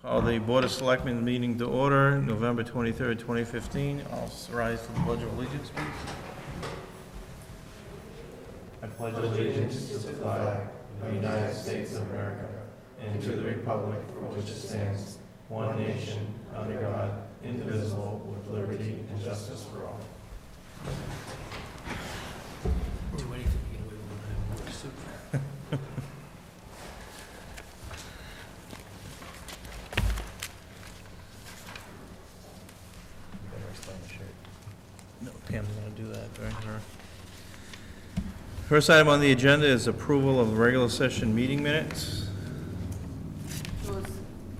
Call the Board of Selectmen meeting to order, November 23rd, 2015. I'll rise for the Pledge of Allegiance, please. I pledge allegiance to the flag of the United States of America and to the republic for which it stands, one nation, under God, indivisible, with liberty and justice for all. Do anything to get away with it. Super. No, Pam's gonna do that during her. First item on the agenda is approval of regular session meeting minutes, Those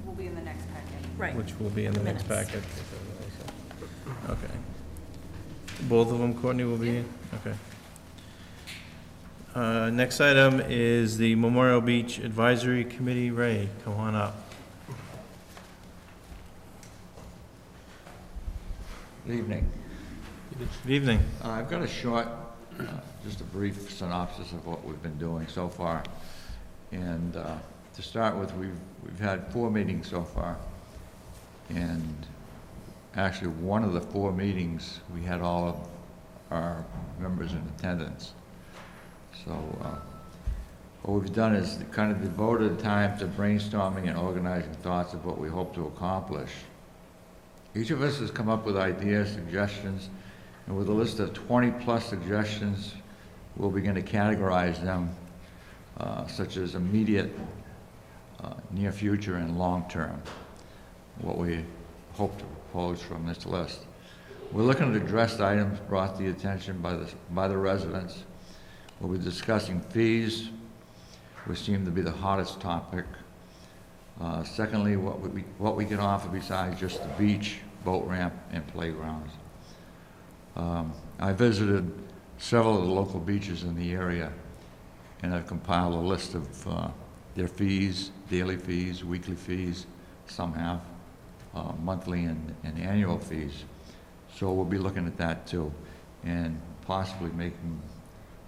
will be in the next packet. Right. which will be in the next Minutes. packet. Okay. Both of them, Courtney, will be in? Okay. Next item is the Memorial Beach Advisory Committee. Ray, come on up. Good evening. Good evening. I've got a short, just a brief synopsis of what we've been doing so far. And to start with, we've had 4 meetings so far. And actually, one of the 4 meetings, we had all of our members in attendance. So what we've done is kind of devoted time to brainstorming and organizing thoughts of what we hope to accomplish. Each of us has come up with ideas, suggestions, and with a list of 20-plus suggestions, we'll begin to categorize them, such as immediate, near future, and long-term, what we hope to propose from this list. We're looking at addressed items brought to the attention by the residents. We'll be discussing fees, which seem to be the hottest topic. Secondly, what we can offer besides just the beach, boat ramp, and playgrounds. I visited several of the local beaches in the area, and I've compiled a list of their fees, daily fees, weekly fees. Some have monthly and annual fees. So we'll be looking at that too, and possibly making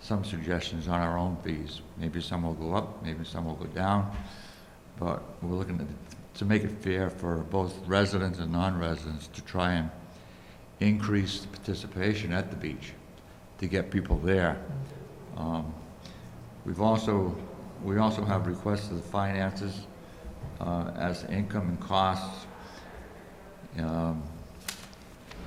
some suggestions on our own fees. Maybe some will go up, maybe some will go down, but we're looking to make it fair for both residents and non-residents to try and increase the participation at the beach to get people there. We also have requests of the finances as income and costs.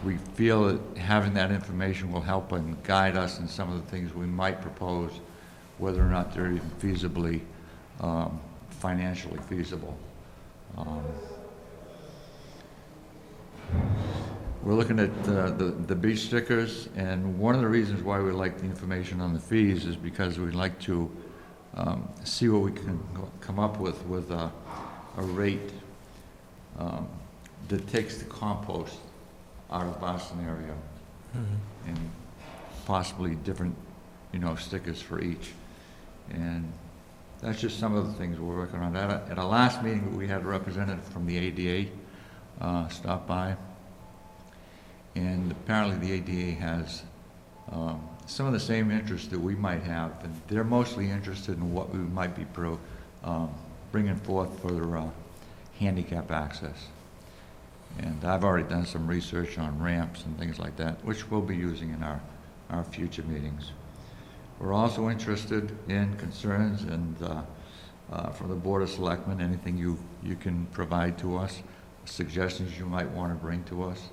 We feel that having that information will help and guide us in some of the things we might propose, whether or not they're even feasibly, financially feasible. We're looking at the beach stickers, and one of the reasons why we like the information on the fees is because we'd like to see what we can come up with a rate that takes the compost out of our scenario, and possibly different, stickers for each. And that's just some of the things we're working on. At our last meeting, we had a representative from the ADA stop by, and apparently the ADA has some of the same interests that we might have, and they're mostly interested in what we might be bringing forth for handicap access. And I've already done some research on ramps and things like that, which we'll be using in our future meetings. We're also interested in concerns and from the Board of Selectmen, anything you can provide to us, suggestions you might want to bring to us.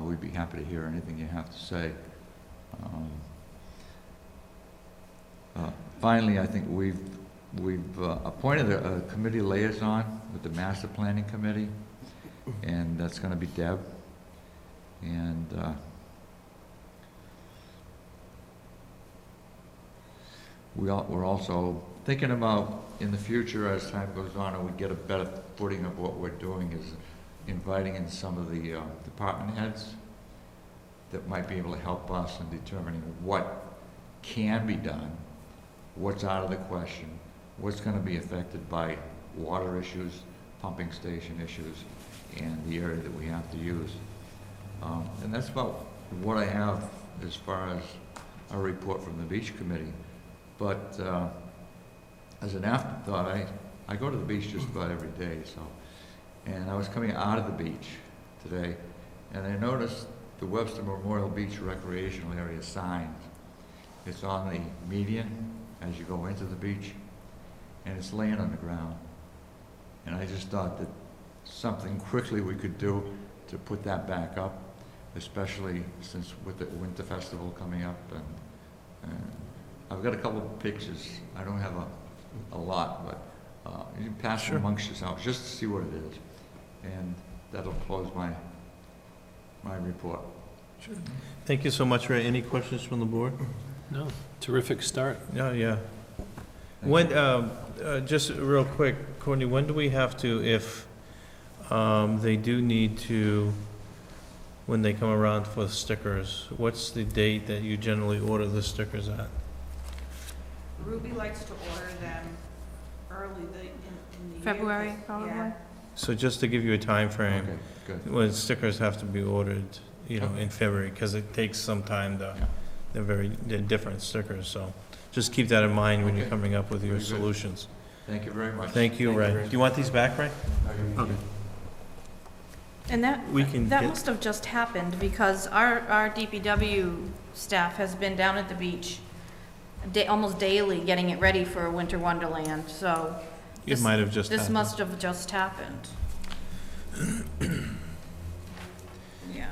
We'd be happy to hear anything you have to say. Finally, I think we've appointed a committee liaison with the Master Planning Committee, and that's going to be Deb. And we're also thinking about, in the future, as time goes on, and we get a better footing of what we're doing, is inviting in some of the department heads that might be able to help us in determining what can be done, what's out of the question, what's going to be affected by water issues, pumping station issues, and the area that we have to use. And that's about what I have as far as a report from the beach committee. But as an afterthought, I go to the beach just about every day, so And I was coming out of the beach today, and I noticed the Webster Memorial Beach Recreational Area sign. It's on the median as you go into the beach, and it's laying on the ground. And I just thought that something quickly we could do to put that back up, especially since with the Winter Festival coming up. And I've got a couple of pictures. I don't have a lot, but you can pass them amongst yourselves just to see what it is. And that'll close my report. Sure. Thank you so much, Ray. Any questions from the board? No, terrific start. Yeah. When, just real quick, Courtney, when do we have to, if they do need to, when they come around for stickers, what's the date that you generally order the stickers at? Ruby likes to order them early in the year. February, 'cause- probably. yeah. So just to give you a time frame, Okay, good. when stickers have to be ordered, in February, because it takes some time to, Yeah. they're different stickers, so just keep that in mind when you're Okay. coming up with your Very good. solutions. Thank you very much. Thank you, Ray. Do you want these back, Ray? Okay. And that, We can that get- must have just happened because our DPW staff has been down at the beach almost daily getting it ready for Winter Wonderland, so. It this- might have just This happened. must have just happened. Yeah.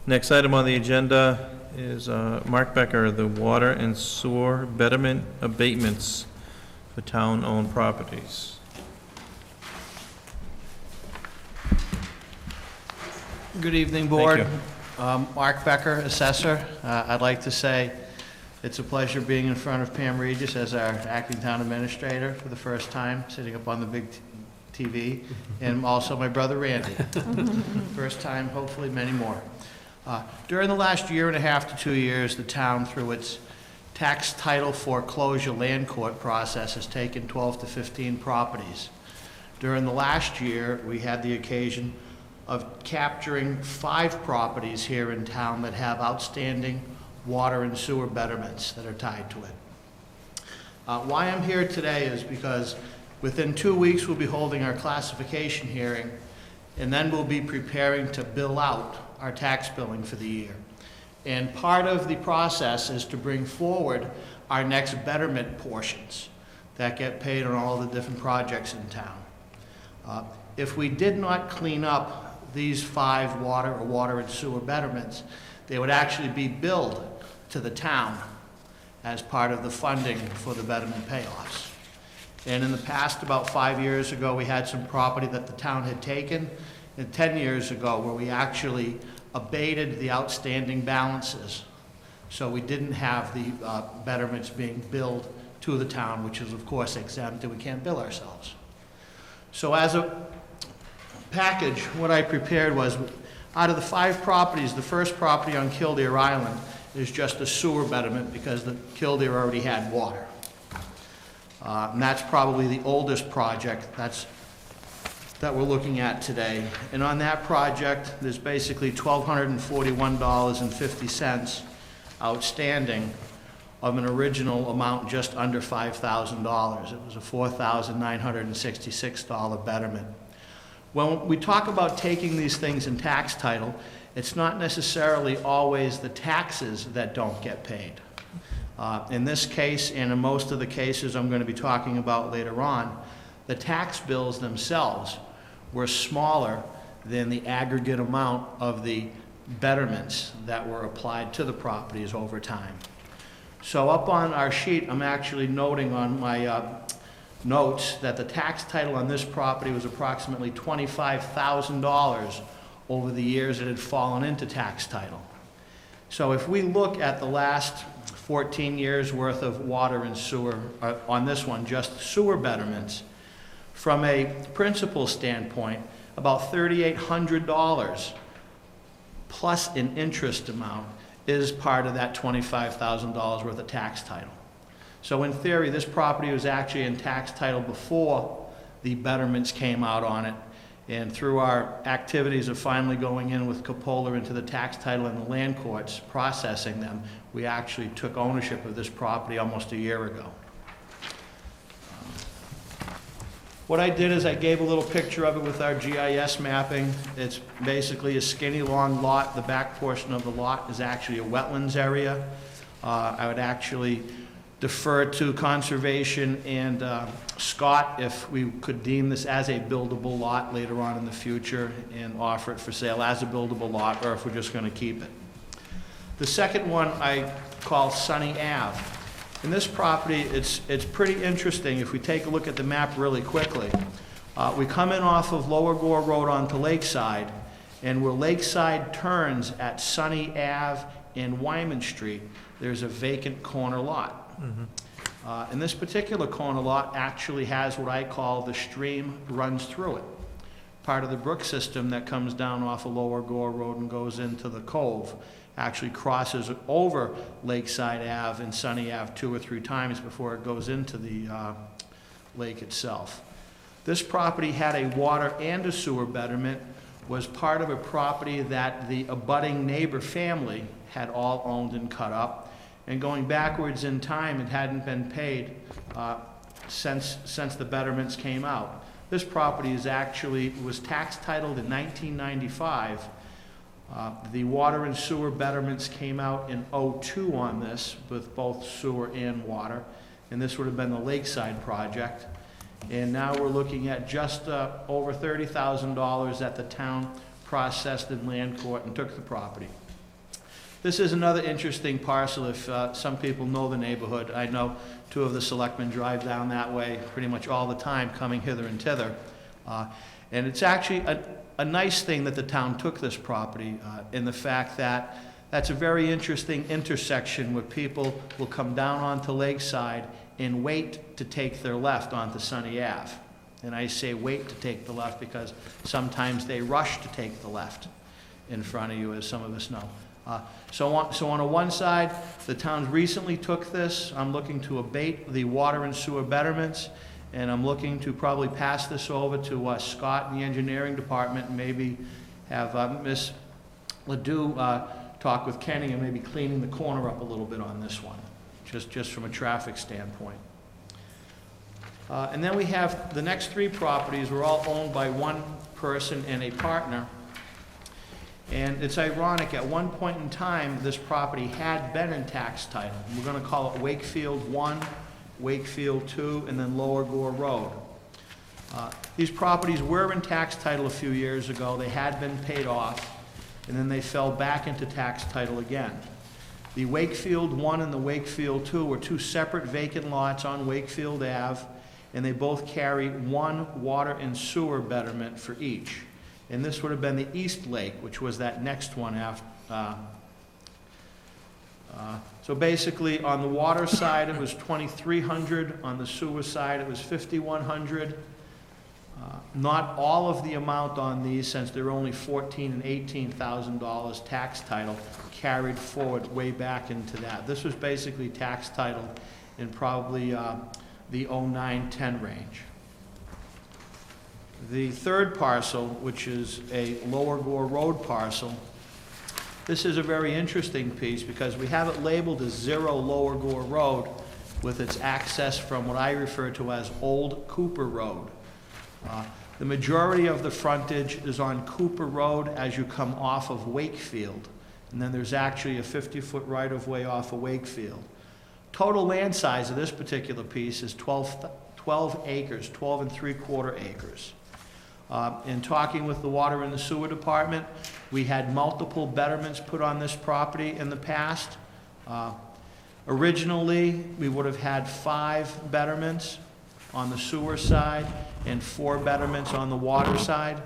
Next item on the agenda is Mark Becker, the water and sewer betterment abatements for town-owned properties. Good evening, Thank Board. you. Mark Becker, Assessor. I'd like to say it's a pleasure being in front of Pam Regis as our Acting Town Administrator for the first time, sitting up on the big TV, and also my brother Randy. First time, hopefully many more. During the last year and a half to 2 years, the town, through its tax title foreclosure land court process, has taken 12 to 15 properties. During the last year, we had the occasion of capturing 5 properties here in town that have outstanding water and sewer betterments that are tied to it. Why I'm here today is because within 2 weeks, we'll be holding our classification hearing, and then we'll be preparing to bill out our tax billing for the year. And part of the process is to bring forward our next betterment portions that get paid on all the different projects in town. If we did not clean up these 5 water and sewer betterments, they would actually be billed to the town as part of the funding for the betterment payoffs. And in the past, about 5 years ago, we had some property that the town had taken, and 10 years ago, where we actually abated the outstanding balances. So we didn't have the betterments being billed to the town, which is of course exempt, and we can't bill ourselves. So as a package, what I prepared was, out of the 5 properties, the first property on Kildare Island is just a sewer betterment because the Kildare already had water. And that's probably the oldest project that we're looking at today. And on that project, there's basically $1,241.50 outstanding of an original amount just under $5,000. It was a $4,966 betterment. When we talk about taking these things in tax title, it's not necessarily always the taxes that don't get paid. In this case, and in most of the cases I'm going to be talking about later on, the tax bills themselves were smaller than the aggregate amount of the betterments that were applied to the properties over time. So up on our sheet, I'm actually noting on my notes that the tax title on this property was approximately $25,000 over the years it had fallen into tax title. So if we look at the last 14 years worth of water and sewer, on this one, just sewer betterments, from a principal standpoint, about $3,800 plus an interest amount is part of that $25,000 worth of tax title. So in theory, this property was actually in tax title before the betterments came out on it. And through our activities of finally going in with Capola into the tax title and the land courts, processing them, we actually took ownership of this property almost a year ago. What I did is I gave a little picture of it with our GIS mapping. It's basically a skinny long lot. The back portion of the lot is actually a wetlands area. I would actually defer to conservation and Scott if we could deem this as a buildable lot later on in the future and offer it for sale as a buildable lot, or if we're just going to keep it. The second one I call Sunny Ave. In this property, it's pretty interesting. If we take a look at the map really quickly, we come in off of Lower Gore Road onto Lakeside, and where Lakeside turns at Sunny Ave and Wyman Street, there's a vacant corner lot. And this particular corner lot actually has what I call the stream runs through it. Part of the brook system that comes down off of Lower Gore Road and goes into the cove actually crosses over Lakeside Ave and Sunny Ave 2 or 3 times before it goes into the lake itself. This property had a water and a sewer betterment, was part of a property that the abutting neighbor family had all owned and cut up. And going backwards in time, it hadn't been paid since the betterments came out. This property was tax titled in 1995. The water and sewer betterments came out in '02 on this, with both sewer and water, and this would have been the Lakeside project. And now we're looking at just over $30,000 that the town processed in land court and took the property. This is another interesting parcel if some people know the neighborhood. I know 2 of the selectmen drive down that way pretty much all the time, coming hither and thither. And it's actually a nice thing that the town took this property in the fact that that's a very interesting intersection where people will come down onto Lakeside and wait to take their left onto Sunny Ave. And I say wait to take the left because sometimes they rush to take the left in front of you, as some of us know. So on the one side, the town recently took this. I'm looking to abate the water and sewer betterments, and I'm looking to probably pass this over to Scott in the engineering department, and maybe have Ms. Ledoux talk with Kenny and maybe cleaning the corner up a little bit on this one, just from a traffic standpoint. And then we have the next 3 properties were all owned by one person and a partner. And it's ironic, at one point in time, this property had been in tax title. We're going to call it Wakefield 1, Wakefield 2, and then Lower Gore Road. These properties were in tax title a few years ago. They had been paid off, and then they fell back into tax title again. The Wakefield 1 and the Wakefield 2 were 2 separate vacant lots on Wakefield Ave, and they both carry 1 water and sewer betterment for each. And this would have been the East Lake, which was that next one after. So basically, on the water side, it was $2,300. On the sewer side, it was $5,100. Not all of the amount on these, since they're only $14,000 and $18,000 tax title, carried forward way back into that. This was basically tax title in probably the 09-10 range. The third parcel, which is a Lower Gore Road parcel, this is a very interesting piece because we have it labeled as 0 Lower Gore Road with its access from what I refer to as Old Cooper Road. The majority of the frontage is on Cooper Road as you come off of Wakefield, and then there's actually a 50-foot right-of-way off of Wakefield. Total land size of this particular piece is 12 acres, 12 3/4 acres. In talking with the water and the sewer department, we had multiple betterments put on this property in the past. Originally, we would have had 5 betterments on the sewer side and 4 betterments on the water side.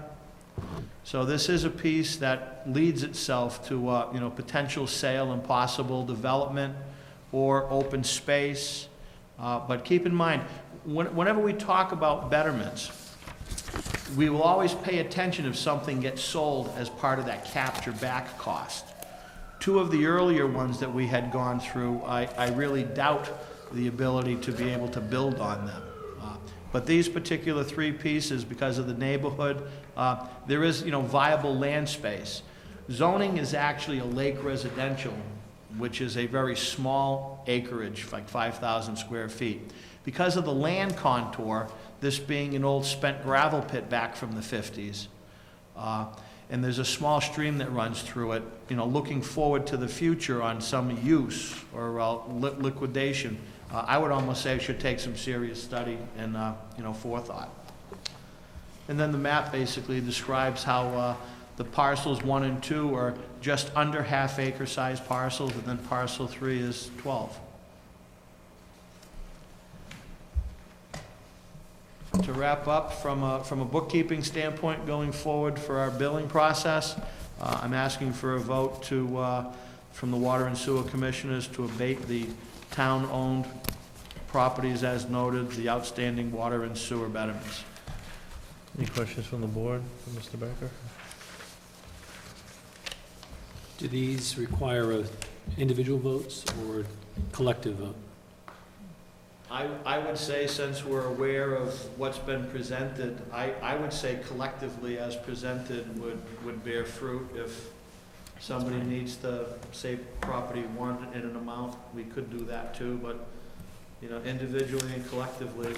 So this is a piece that leads itself to potential sale and possible development or open space. But keep in mind, whenever we talk about betterments, we will always pay attention if something gets sold as part of that capture back cost. 2 of the earlier ones that we had gone through, I really doubt the ability to be able to build on them. But these particular 3 pieces, because of the neighborhood, there is viable land space. Zoning is actually a lake residential, which is a very small acreage, like 5,000 square feet. Because of the land contour, this being an old spent gravel pit back from the 50s. And there's a small stream that runs through it, you know, looking forward to the future on some use or liquidation. I would almost say it should take some serious study and, you know, forethought. And then the map basically describes how the parcels 1 and 2 are just under half-acre sized parcels, and then parcel 3 is 12. To wrap up, from a bookkeeping standpoint going forward for our billing process, I'm asking for a vote to, from the Water and Sewer Commissioners to abate the town-owned properties as noted, the outstanding water and sewer betterments. Any questions from the board for Mr. Becker? Do these require individual votes or collective vote? I would say, since we're aware of what's been presented, I would say collectively as presented would bear fruit. If somebody needs to say property 1 in an amount, we could do that too, but, you know, individually and collectively.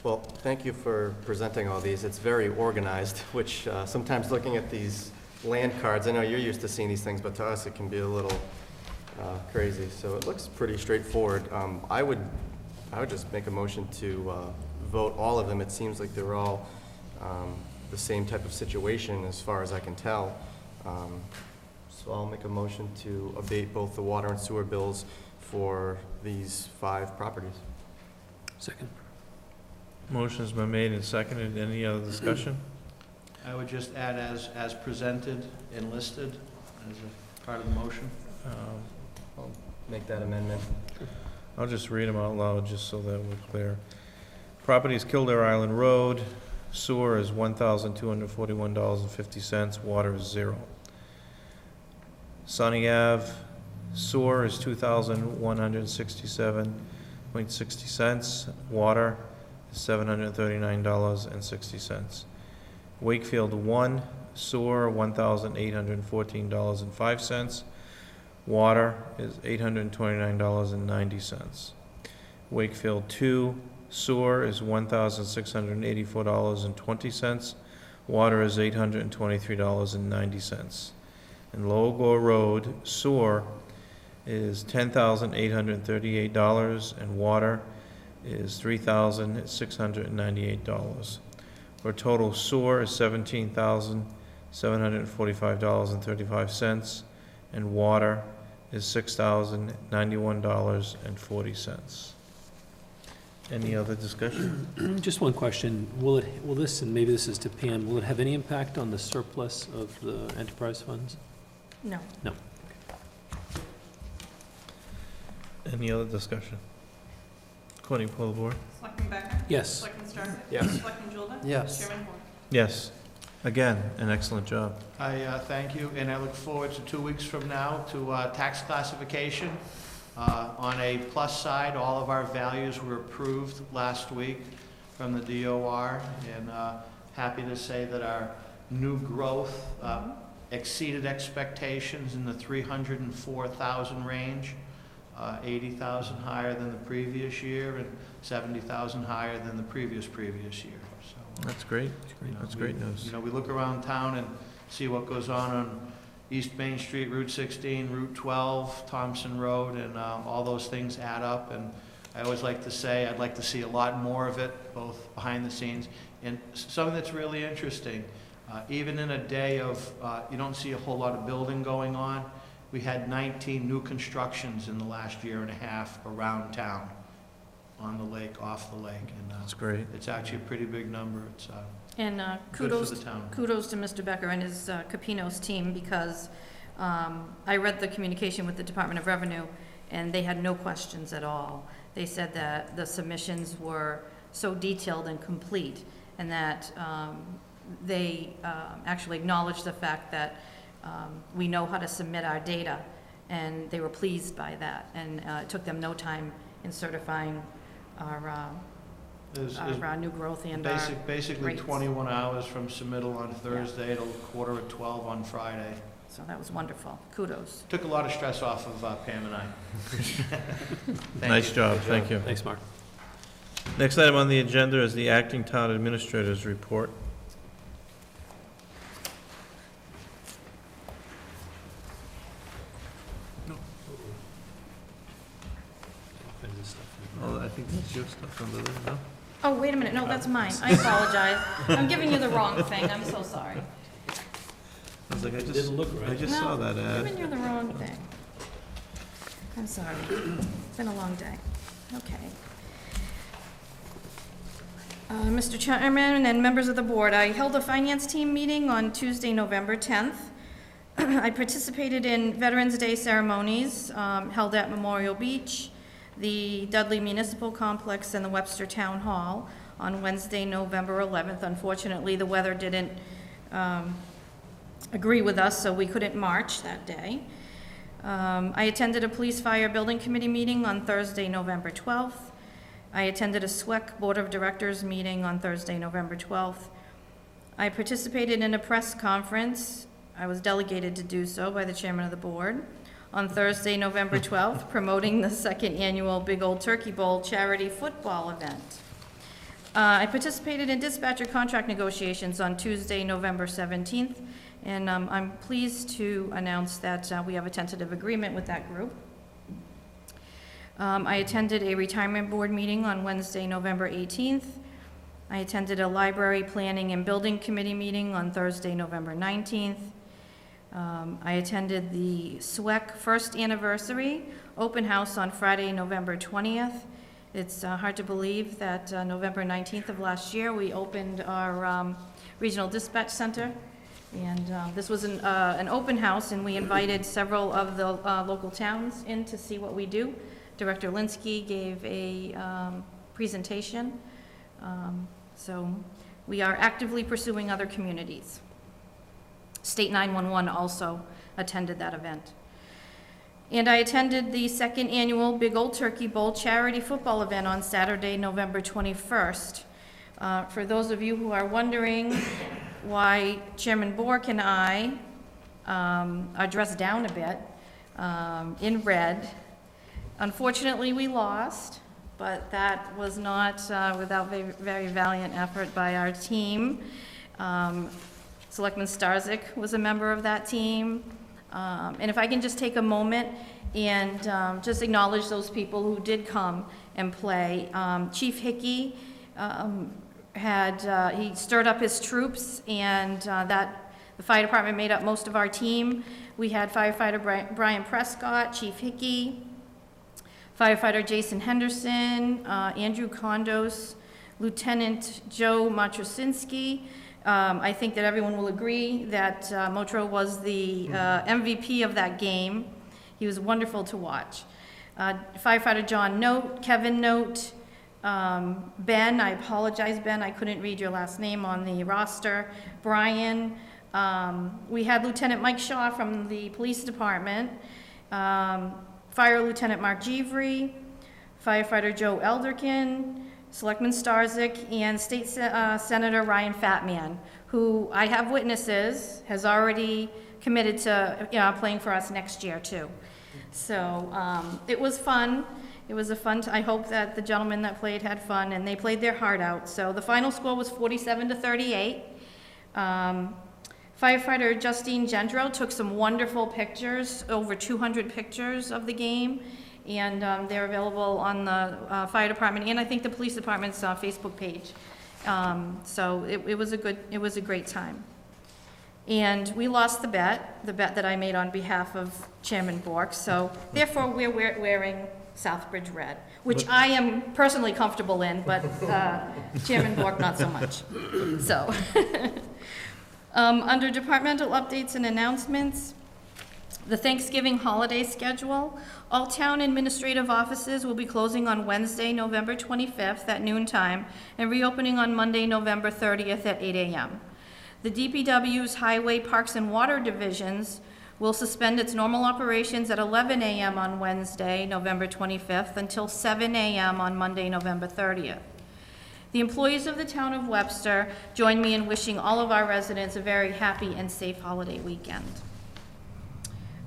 Well, thank you for presenting all these. It's very organized, which sometimes looking at these land cards, I know you're used to seeing these things, but to us it can be a little crazy. So it looks pretty straightforward. I would just make a motion to vote all of them. It seems like they're all the same type of situation as far as I can tell. So I'll make a motion to abate both the water and sewer bills for these 5 properties. Second. Motion's been made and seconded. Any other discussion? I would just add as presented and listed as a part of the motion. I'll make that amendment. I'll just read them out loud just so that we're clear. Property is Kildare Island Road. Sewer is $1,241.50. Water is 0. Sunny Ave, sewer is $2,167.60. Water is $739.60. Wakefield 1, sewer $1,814.05. Water is $829.90. Wakefield 2, sewer is $1,684.20. Water is $823.90. And Lower Gore Road, sewer is $10,838, and water is $3,698. For total sewer is $17,745.35, and water is $6,091.40. Any other discussion? Just one question. Will this, and maybe this is to Pam, will it have any impact on the surplus of the enterprise funds? No. No. Any other discussion? Courtney, pull the board. Selectman Becker? Yes. Selectman Sturman? Yes. Selectman Julda? Yes. Chairman Horn? Yes. Again, an excellent job. I thank you, and I look forward to 2 weeks from now to tax classification. On a plus side, all of our values were approved last week from the DOR, and happy to say that our new growth exceeded expectations in the 304,000 range, 80,000 higher than the previous year, and 70,000 higher than the previous year. So That's great. That's great news. You know, we look around town and see what goes on East Main Street, Route 16, Route 12, Thompson Road, and all those things add up. And I always like to say I'd like to see a lot more of it, both behind the scenes. And something that's really interesting, even in a day of, you don't see a whole lot of building going on. We had 19 new constructions in the last year and a half around town, on the lake, off the lake. And That's great. it's actually a pretty big number. It's And good for the kudos town. to Mr. Becker and his Capinos team, because I read the communication with the Department of Revenue, and they had no questions at all. They said that the submissions were so detailed and complete, and that they actually acknowledged the fact that we know how to submit our data, and they were pleased by that. And it took them no time in certifying our new growth and our Basically rates. 21 hours from submittal on Thursday till 11:45 on Friday. So that was wonderful. Kudos. Took a lot of stress off of Pam and I. Thank Nice you. job. Thank you. Thanks, Mark. Next item on the agenda is the acting town administrator's report. Oh, I think that's your stuff under there, no? Oh, wait a minute, no, that's mine. I apologize. I'm giving you the wrong thing, I'm so sorry. I was like, I Didn't look right. just saw that No, ad. giving you the wrong thing. I'm sorry. It's been a long day. Okay. Mr. Chairman and members of the board, I held a finance team meeting on Tuesday, November 10th. I participated in Veterans Day ceremonies held at Memorial Beach, the Dudley Municipal Complex, and the Webster Town Hall on Wednesday, November 11th. Unfortunately, the weather didn't agree with us, so we couldn't march that day. I attended a police fire building committee meeting on Thursday, November 12th. I attended a SWEC Board of Directors meeting on Thursday, November 12th. I participated in a press conference. I was delegated to do so by the chairman of the board on Thursday, November 12th, promoting the second annual Big Old Turkey Bowl charity football event. I participated in dispatcher contract negotiations on Tuesday, November 17th, and I'm pleased to announce that we have a tentative agreement with that group. I attended a retirement board meeting on Wednesday, November 18th. I attended a library planning and building committee meeting on Thursday, November 19th. I attended the SWEC first anniversary open house on Friday, November 20th. It's hard to believe that November 19th of last year, we opened our regional dispatch center. And this was an open house, and we invited several of the local towns in to see what we do. Director Linsky gave a presentation. So we are actively pursuing other communities. State 911 also attended that event. And I attended the second annual Big Old Turkey Bowl charity football event on Saturday, November 21st. For those of you who are wondering why Chairman Bork and I are dressed down a bit in red, unfortunately we lost, but that was not without very valiant effort by our team. Selectman Starzyk was a member of that team. And if I can just take a moment and just acknowledge those people who did come and play. Chief Hickey he stirred up his troops, and the fire department made up most of our team. We had firefighter Brian Prescott, Chief Hickey, firefighter Jason Henderson, Andrew Kondos, Lieutenant Joe Matrosinski. I think that everyone will agree that Motro was the MVP of that game. He was wonderful to watch. Firefighter John Note, Kevin Note, Ben, I apologize, Ben, I couldn't read your last name on the roster. Brian, we had Lieutenant Mike Shaw from the police department, Fire Lieutenant Mark Jeevry, Firefighter Joe Elderkin, Selectman Starzyk, and State Senator Ryan Fatman, who I have witnesses, has already committed to playing for us next year too. So it was fun. It was I hope that the gentlemen that played had fun, and they played their heart out. So the final score was 47-38. Firefighter Justine Gendro took some wonderful pictures, over 200 pictures of the game, and they're available on the fire department and I think the police department's Facebook page. So it was a great time. And we lost the bet that I made on behalf of Chairman Bork. So therefore, we're wearing Southbridge red, which I am personally comfortable in, but Chairman Bork not so much. So under departmental updates and announcements, the Thanksgiving holiday schedule. All town administrative offices will be closing on Wednesday, November 25th at noon time and reopening on Monday, November 30th at 8 a.m. The DPW's Highway, Parks, and Water divisions will suspend its normal operations at 11 a.m. on Wednesday, November 25th until 7 a.m. on Monday, November 30th. The employees of the town of Webster join me in wishing all of our residents a very happy and safe holiday weekend.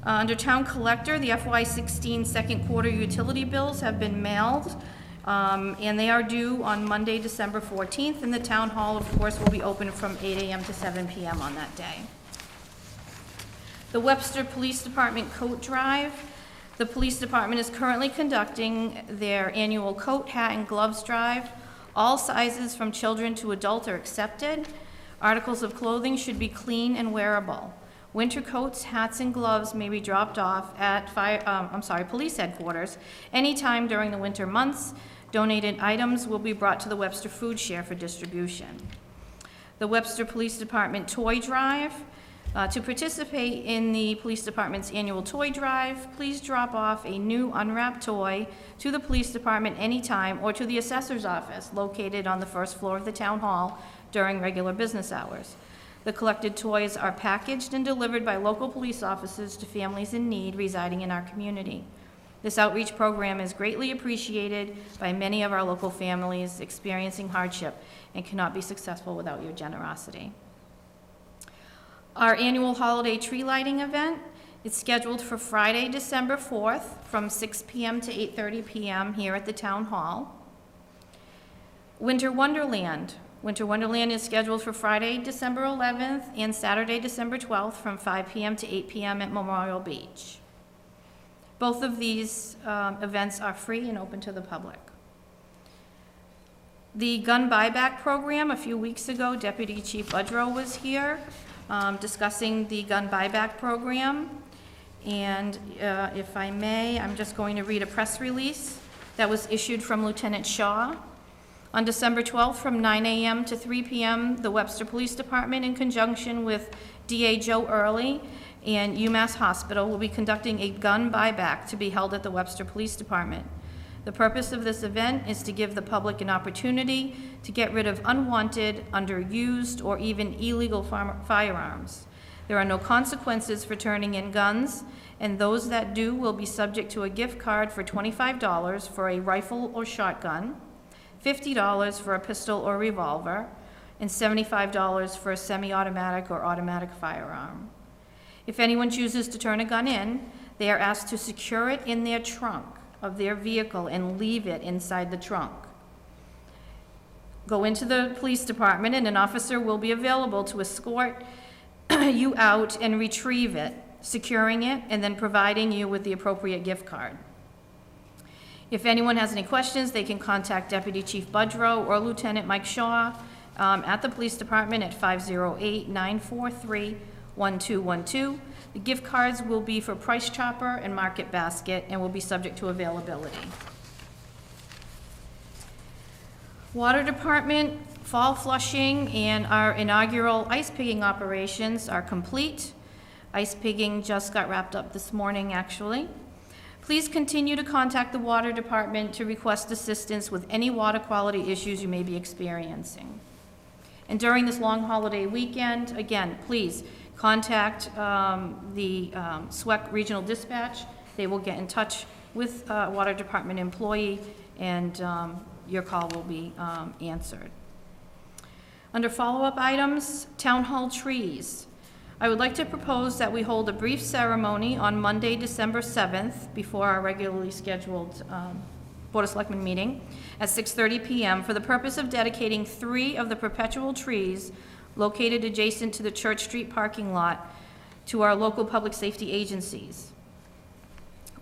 Under Town Collector, the FY16 second quarter utility bills have been mailed And they are due on Monday, December 14th, and the town hall, of course, will be open from 8 a.m. to 7 p.m. on that day. The Webster Police Department Coat Drive. The police department is currently conducting their annual coat, hat, and gloves drive. All sizes from children to adult are accepted. Articles of clothing should be clean and wearable. Winter coats, hats, and gloves may be dropped off at police headquarters anytime during the winter months. Donated items will be brought to the Webster Food Share for distribution. The Webster Police Department Toy Drive. To participate in the police department's annual toy drive, please drop off a new unwrapped toy to the police department anytime or to the assessor's office located on the first floor of the town hall during regular business hours. The collected toys are packaged and delivered by local police officers to families in need residing in our community. This outreach program is greatly appreciated by many of our local families experiencing hardship and cannot be successful without your generosity. Our annual holiday tree lighting event is scheduled for Friday, December 4th from 6 p.m. to 8:30 p.m. here at the town hall. Winter Wonderland. Winter Wonderland is scheduled for Friday, December 11th and Saturday, December 12th from 5 p.m. to 8 p.m. at Memorial Beach. Both of these events are free and open to the public. The gun buyback program, a few weeks ago, Deputy Chief Budrow was here discussing the gun buyback program. And if I may, I'm just going to read a press release that was issued from Lieutenant Shaw. On December 12th from 9 a.m. to 3 p.m., the Webster Police Department, in conjunction with DA Joe Early and UMass Hospital, will be conducting a gun buyback to be held at the Webster Police Department. The purpose of this event is to give the public an opportunity to get rid of unwanted, underused, or even illegal firearms. There are no consequences for turning in guns, and those that do will be subject to a gift card for $25 for a rifle or shotgun, $50 for a pistol or revolver, and $75 for a semi-automatic or automatic firearm. If anyone chooses to turn a gun in, they are asked to secure it in their trunk of their vehicle and leave it inside the trunk. Go into the police department and an officer will be available to escort you out and retrieve it, securing it, and then providing you with the appropriate gift card. If anyone has any questions, they can contact Deputy Chief Budrow or Lieutenant Mike Shaw at the police department at 508-943-1212. The gift cards will be for Price Chopper and Market Basket and will be subject to availability. Water Department fall flushing and our inaugural ice pigging operations are complete. Ice pigging just got wrapped up this morning, actually. Please continue to contact the Water Department to request assistance with any water quality issues you may be experiencing. And during this long holiday weekend, again, please contact the SWEC Regional Dispatch. They will get in touch with a Water Department employee and your call will be answered. Under follow-up items, Town Hall trees. I would like to propose that we hold a brief ceremony on Monday, December 7th, before our regularly scheduled Board of Selectmen meeting at 6:30 p.m. for the purpose of dedicating 3 of the perpetual trees located adjacent to the Church Street parking lot to our local public safety agencies.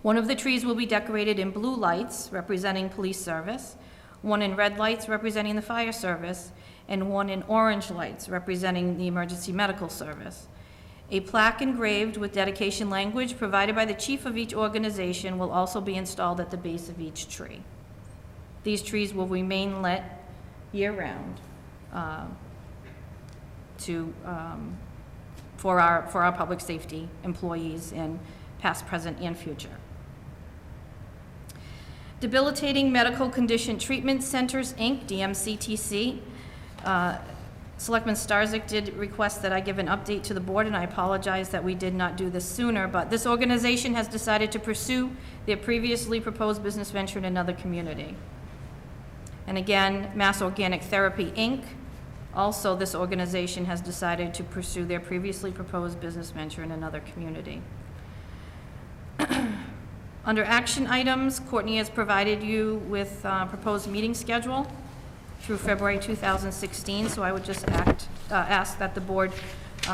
One of the trees will be decorated in blue lights representing police service, one in red lights representing the fire service, and one in orange lights representing the emergency medical service. A plaque engraved with dedication language provided by the chief of each organization will also be installed at the base of each tree. These trees will remain lit year-round for our public safety employees in past, present, and future. Debilitating Medical Condition Treatment Centers, Inc., DMCTC. Selectman Starzyk did request that I give an update to the board, and I apologize that we did not do this sooner, but this organization has decided to pursue their previously proposed business venture in another community. And again, Mass Organic Therapy, Inc., also this organization has decided to pursue their previously proposed business venture in another community. Under action items, Courtney has provided you with proposed meeting schedule through February 2016, so I would just ask that the board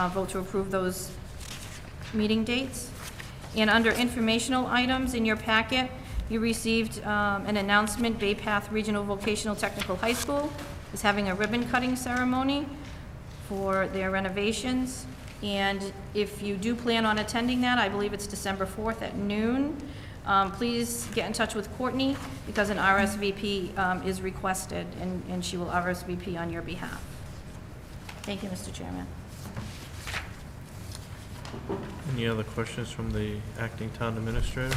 vote to approve those meeting dates. And under informational items in your packet, you received an announcement, Bay Path Regional Vocational Technical High School is having a ribbon cutting ceremony for their renovations. And if you do plan on attending that, I believe it's December 4th at noon, please get in touch with Courtney because an RSVP is requested, and she will RSVP on your behalf. Thank you, Mr. Chairman. Any other questions from the acting town administrator?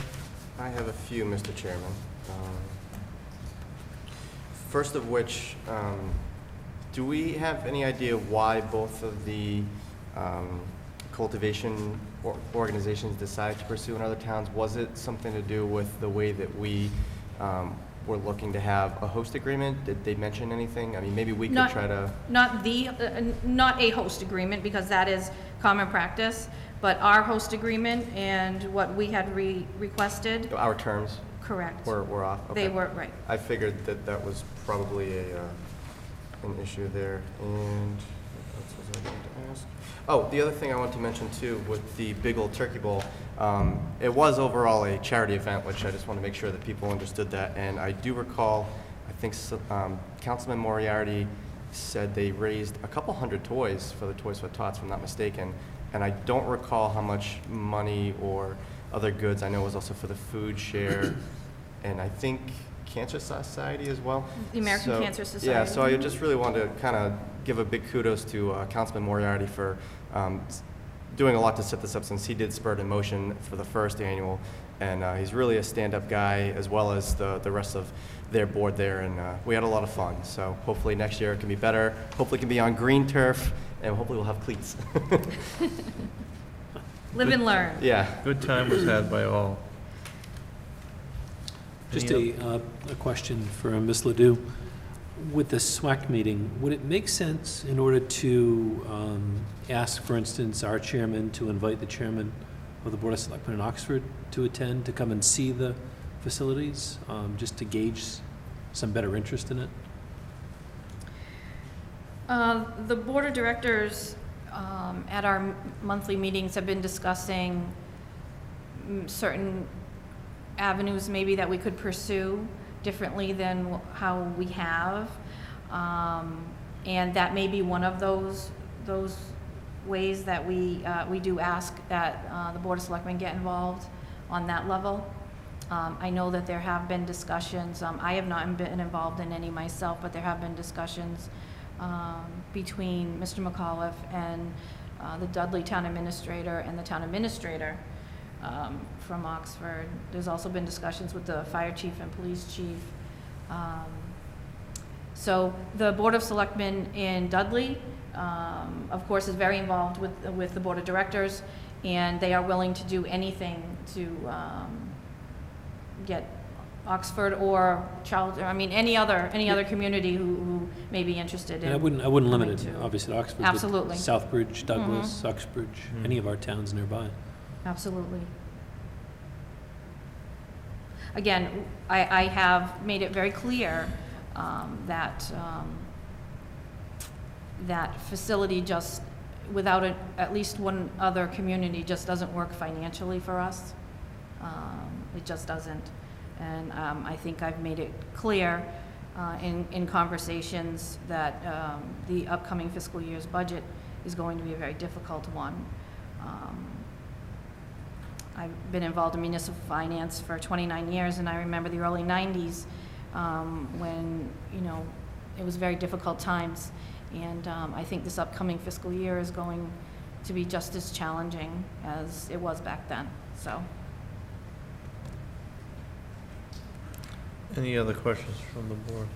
I have a few, Mr. Chairman. First of which, do we have any idea why both of the cultivation organizations decided to pursue in other towns? Was it something to do with the way that we were looking to have a host agreement? Did they mention anything? I mean, maybe we could try to... Not a host agreement, because that is common practice, but our host agreement and what we had requested. Our terms Correct. were off? Okay. They were, right. I figured that that was probably an issue there. And what else was I going to ask? Oh, the other thing I want to mention too, with the Big Old Turkey Bowl, it was overall a charity event, which I just want to make sure that people understood that. And I do recall, I think Councilman Moriarty said they raised a couple hundred toys for the Toys for Tots, if I'm not mistaken. And I don't recall how much money or other goods. I know it was also for the food share, and I think Cancer Society as well. The American Cancer Society. Yeah, so I just really wanted to kind of give a big kudos to Councilman Moriarty for doing a lot to set this up, since he did spur it in motion for the first annual. And he's really a stand-up guy, as well as the rest of their board there. And we had a lot of fun. So hopefully next year it can be better. Hopefully it can be on green turf, and hopefully we'll have cleats. Live and learn. Yeah. Good time was had by all. Just Any a question for Ms. Ledoux. With the SWAC meeting, would it make sense in order to ask, for instance, our chairman to invite the chairman of the Board of Selectmen in Oxford to attend, to come and see the facilities, just to gauge some better interest in it? The Board of Directors at our monthly meetings have been discussing certain avenues maybe that we could pursue differently than how we have. And that may be one of those ways that we do ask that the Board of Selectmen get involved on that level. I know that there have been discussions, I have not been involved in any myself, but there have been discussions between Mr. McAuliffe and the Dudley Town Administrator and the Town Administrator from Oxford. There's also been discussions with the Fire Chief and Police Chief. So the Board of Selectmen in Dudley, of course, is very involved with the Board of Directors, and they are willing to do anything to get Oxford or Charlton, I mean, any other community who may be interested in. And I wouldn't limit coming it, to. obviously, to Oxford. but Absolutely. Southbridge, Douglas, Uxbridge, Mhm. any of our towns nearby. Absolutely. Again, I have made it very clear that that facility just, without at least one other community, just doesn't work financially for us. It just doesn't. And I think I've made it clear in conversations that the upcoming fiscal year's budget is going to be a very difficult one. I've been involved in municipal finance for 29 years, and I remember the early 90s when, it was very difficult times. And I think this upcoming fiscal year is going to be just as challenging as it was back then, so. Any other questions from the board?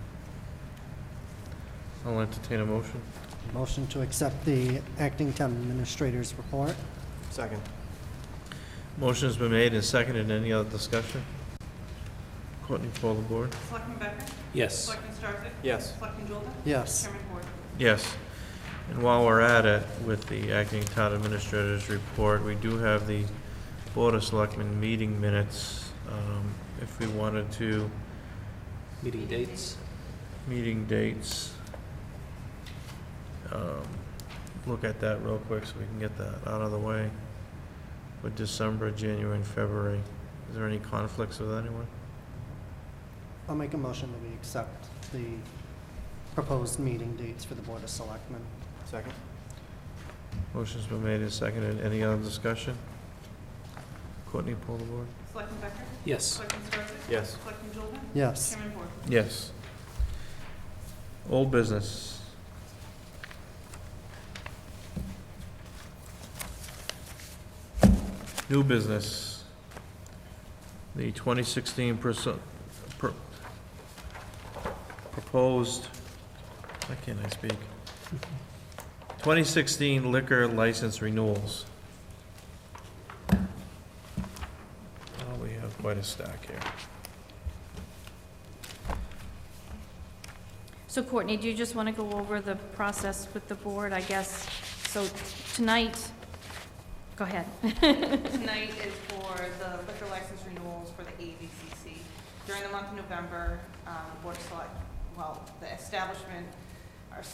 I'll entertain a motion. Motion to accept the acting town administrator's report. Second. Motion's been made and seconded. Any other discussion? Courtney, call the board. Selectman Becker? Yes. Selectman Scarlett? Yes. Selectman Jolda? Yes. Chairman Ford? Yes. And while we're at it, with the acting town administrator's report, we do have the Board of Selectmen meeting minutes If we wanted to, Meeting dates? meeting dates, look at that real quick so we can get that out of the way. With December, January, and February, is there any conflicts with anyone? I'll make a motion that we accept the proposed meeting dates for the Board of Selectmen. Second? Motion's been made and seconded. Any other discussion? Courtney, pull the board. Selectman Becker? Yes. Selectman Scarlett? Yes. Selectman Jordan? Yes. Chairman Ford? Yes. Old business. New business. The 2016 proposed, why can't I speak? 2016 liquor license renewals. Oh, we have quite a stack here. So Courtney, do you just want to go over the process with the board, I guess? So tonight, go ahead. Tonight is for the liquor license renewals for the ABCC. During the month of November, the Board of the establishment are to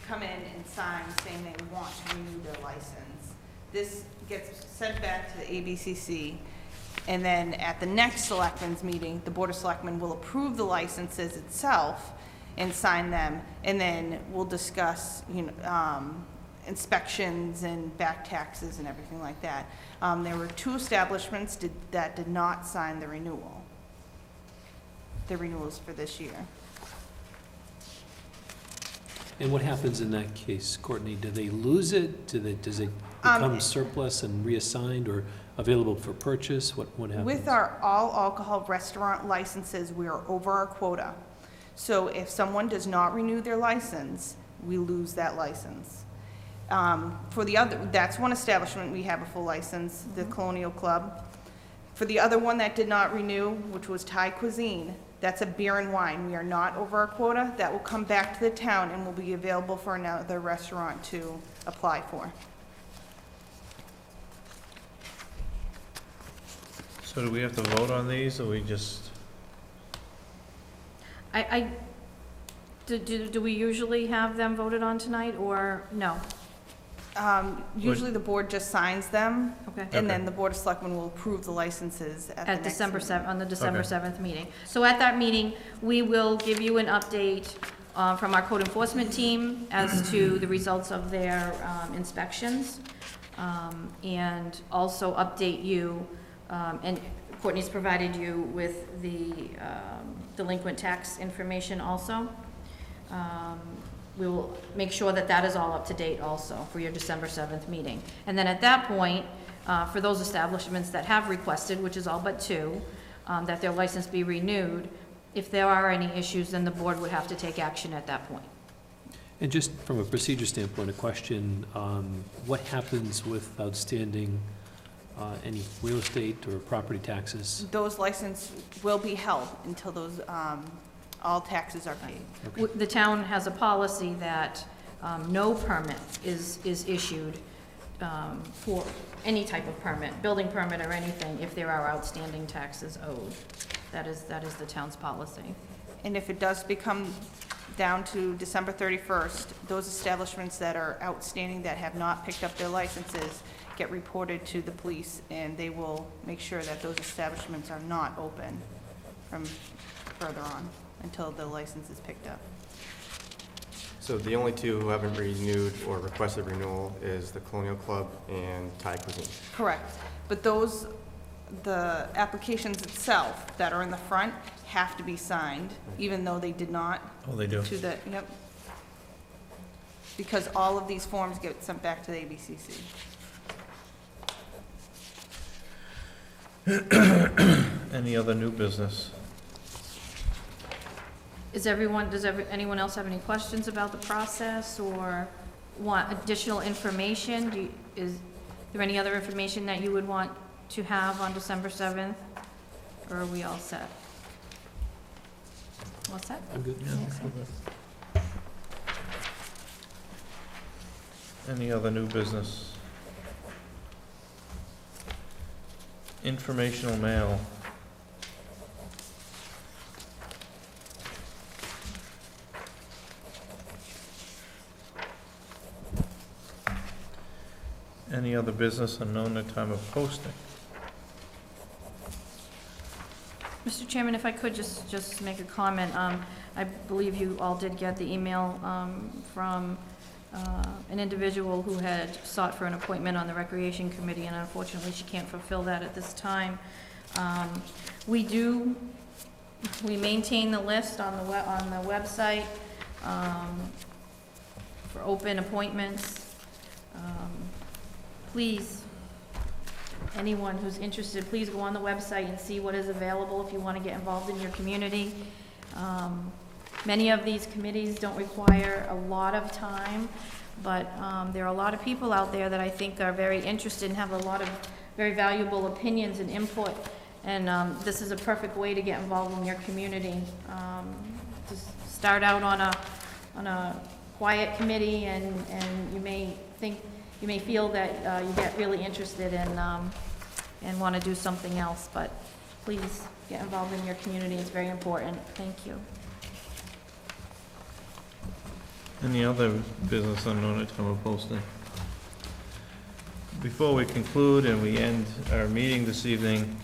come in and sign saying they want to renew their license. This gets sent back to the ABCC, and then at the next Selectmen's meeting, the Board of Selectmen will approve the licenses itself and sign them, and then we'll discuss, inspections and back taxes and everything like that. There were 2 establishments that did not sign the renewals for this year. And what happens in that case, Courtney? Do they lose it? Does it become surplus and reassigned or available for purchase? What happens? With our all alcohol restaurant licenses, we are over our quota. So if someone does not renew their license, we lose that license. For the other, that's one establishment we have a full license, the Colonial Club. For the other one that did not renew, which was Thai Cuisine, that's a beer and wine. We are not over our quota. That will come back to the town and will be available for another restaurant to apply for. So do we have to vote on these, or we just? Do we usually have them voted on tonight, or no? Usually the board just signs them, Okay. and then the Board of Selectmen will approve the licenses at the At next December meeting. 7th, on the December Okay. 7th meeting. So at that meeting, we will give you an update from our code enforcement team as to the results of their inspections, and also update you, and Courtney's provided you with the delinquent tax information also. We will make sure that that is all up to date also for your December 7th meeting. And then at that point, for those establishments that have requested, which is all but 2, that their license be renewed, if there are any issues, then the board would have to take action at that point. And just from a procedure standpoint, a question, what happens with outstanding any real estate or property taxes? Those licenses will be held until those, all taxes are paid. Okay. The town has a policy that no permit is issued for any type of permit, building permit or anything, if there are outstanding taxes owed. That is the town's policy. And if it does become down to December 31st, those establishments that are outstanding that have not picked up their licenses get reported to the police, and they will make sure that those establishments are not open from further on until the license is picked up. So the only 2 who haven't renewed or requested renewal is the Colonial Club and Thai Cuisine. Correct. But those, the applications itself that are in the front have to be signed, even though they did not Oh, they do. to the, yep. Because all of these forms get sent back to the ABCC. Any other new business? Does anyone else have any questions about the process or want additional information? Is there any other information that you would want to have on December 7th? Or are we all set? All set? I'm good. Any other new business? Informational mail. Any other business unknown at time of posting? Mr. Chairman, if I could just make a comment. I believe you all did get the email from an individual who had sought for an appointment on the Recreation Committee, and unfortunately, she can't fulfill that at this time. We maintain the list on the website for open appointments. Please, anyone who's interested, please go on the website and see what is available if you want to get involved in your community. Many of these committees don't require a lot of time, but there are a lot of people out there that I think are very interested and have a lot of very valuable opinions and input. And this is a perfect way to get involved in your community. Just start out on a quiet committee, and you may feel that you get really interested and want to do something else. But please get involved in your community. It's very important. Thank you. Any other business unknown at time of posting? Before we conclude and we end our meeting this evening,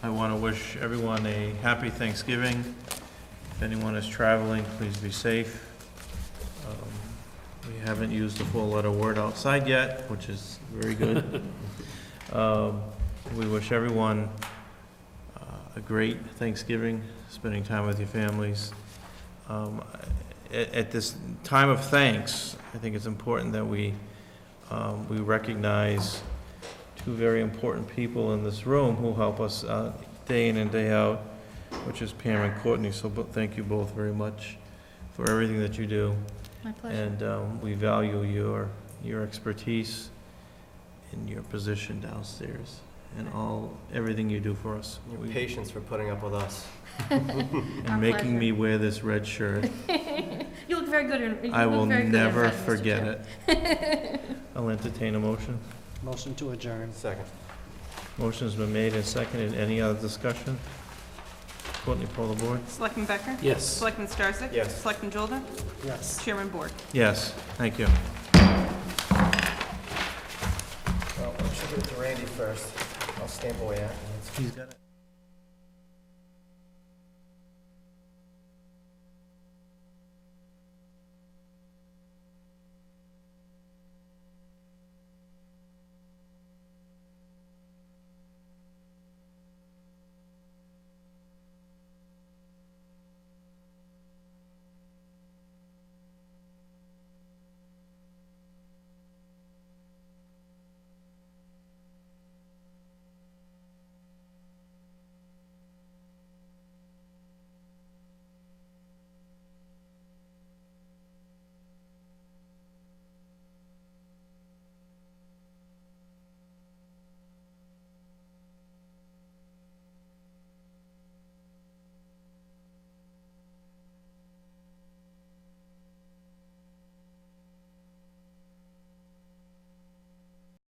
I want to wish everyone a happy Thanksgiving. If anyone is traveling, please be safe. We haven't used the four-letter word outside yet, which is very good. We wish everyone a great Thanksgiving, spending time with your families. At this time of thanks, I think it's important that we recognize two very important people in this room who help us day in and day out, which is Pam and Courtney. So thank you both very much for everything that you do. My pleasure. And we value your expertise and your position downstairs and everything you do for us. Your patience for putting up with us. And making me wear this red shirt. You look very good. I will never forget it. I'll entertain a motion. Motion to adjourn. Second. Motion's been made and seconded. Any other discussion? Courtney, poll the board. Selectman Becker? Yes. Selectman Starsik? Yes. Selectman Jolda? Yes. Chairman Bork? Yes, thank you. Well, I should give it to Randy first. I'll stamp away afterwards. He's got it.